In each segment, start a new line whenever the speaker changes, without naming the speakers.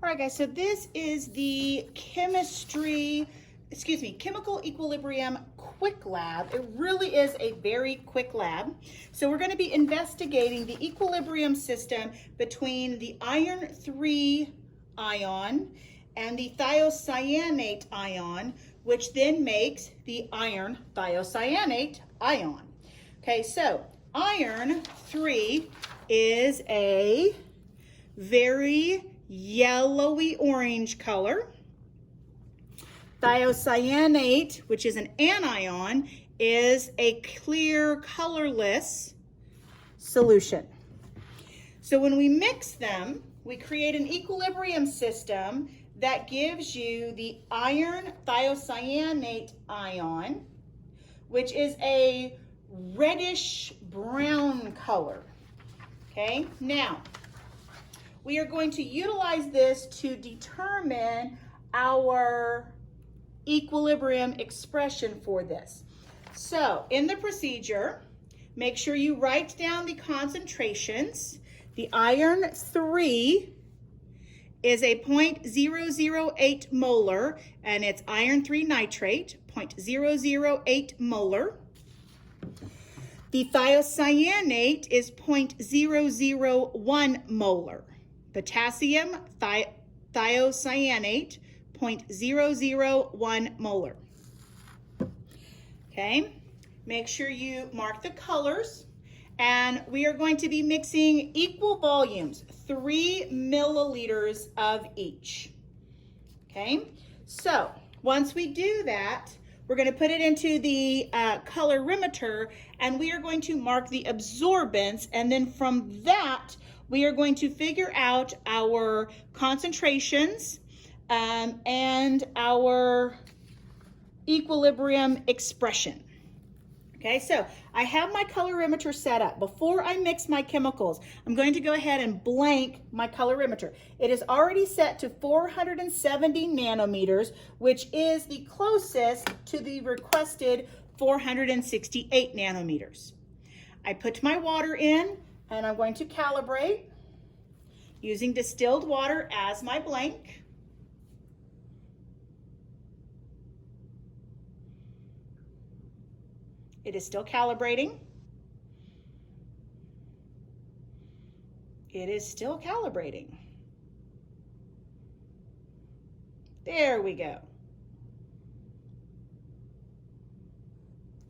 All right, guys, so this is the chemical equilibrium quick lab. It really is a very quick lab. So we're going to be investigating the equilibrium system between the iron 3 ion and the thiocyanate ion, which then makes the iron thiocyanate ion. Okay, so iron 3 is a very yellowy orange color. Thiocyanate, which is an anion, is a clear colorless solution. So when we mix them, we create an equilibrium system that gives you the iron thiocyanate ion, which is a reddish brown color. Okay, now we are going to utilize this to determine our equilibrium expression for this. So in the procedure, make sure you write down the concentrations. The iron 3 is a 0.008 molar, and it's iron 3 nitrate, 0.008 molar. The thiocyanate is 0.001 molar. Potassium thiocyanate, 0.001 molar. Okay, make sure you mark the colors, and we are going to be mixing equal volumes, 3 milliliters of each. Okay, so once we do that, we're going to put it into the colorimeter, and we are going to mark the absorbance, and then from that, we are going to figure out our concentrations and our equilibrium expression. Okay, so I have my colorimeter set up. Before I mix my chemicals, I'm going to go ahead and blank my colorimeter. It is already set to 470 nanometers, which is the closest to the requested 468 nanometers. I put my water in, and I'm going to calibrate using distilled water as my blank. It is still calibrating. It is still calibrating. There we go.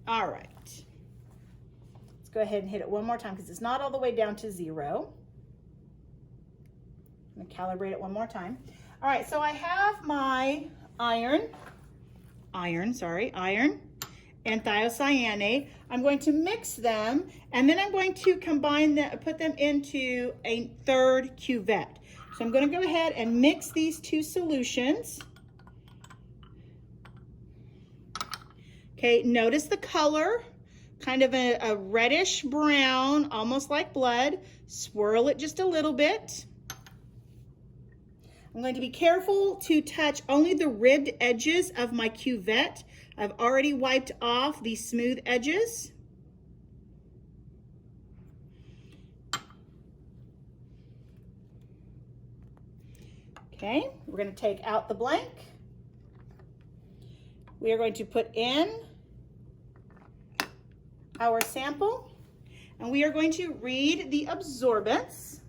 All right. Let's go ahead and hit it one more time because it's not all the way down to 0. I'm going to calibrate it one more time. All right, so I have my iron and thiocyanate. I'm going to mix them, and then I'm going to combine them, put them into a third cuvette. So I'm going to go ahead and mix these two solutions. Okay, notice the color, kind of a reddish brown, almost like blood. Swirl it just a little bit. I'm going to be careful to touch only the ribbed edges of my cuvette. I've already wiped off the smooth edges. Okay, we're going to take out the blank. We are going to put in our sample, and we are going to read the absorbance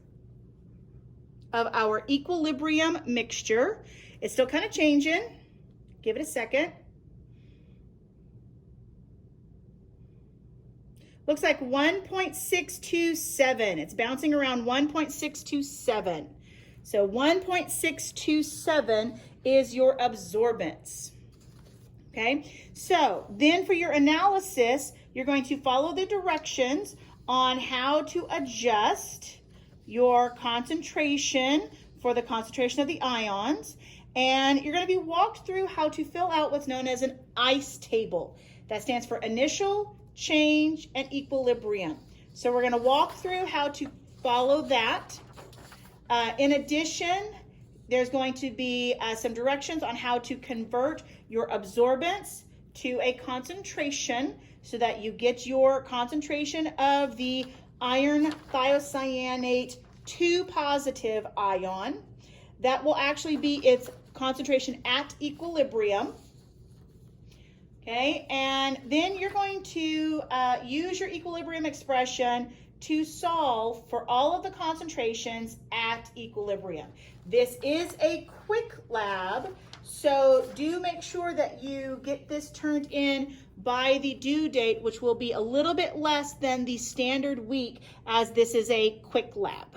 of our equilibrium mixture. It's still kind of changing. Give it a second. Looks like 1.627. It's bouncing around 1.627. So 1.627 is your absorbance. Okay, so then for your analysis, you're going to follow the directions on how to adjust your concentration for the concentration of the ions, and you're going to be walked through how to fill out what's known as an ICE table. That stands for initial, change, and equilibrium. So we're going to walk through how to follow that. In addition, there's going to be some directions on how to convert your absorbance to a concentration so that you get your concentration of the iron thiocyanate 2 positive ion. that will actually be its concentration at equilibrium. Okay, and then you're going to use your equilibrium expression to solve for all of the concentrations at equilibrium. This is a quick lab, so do make sure that you get this turned in by the due date, which will be a little bit less than the standard week, as this is a quick lab.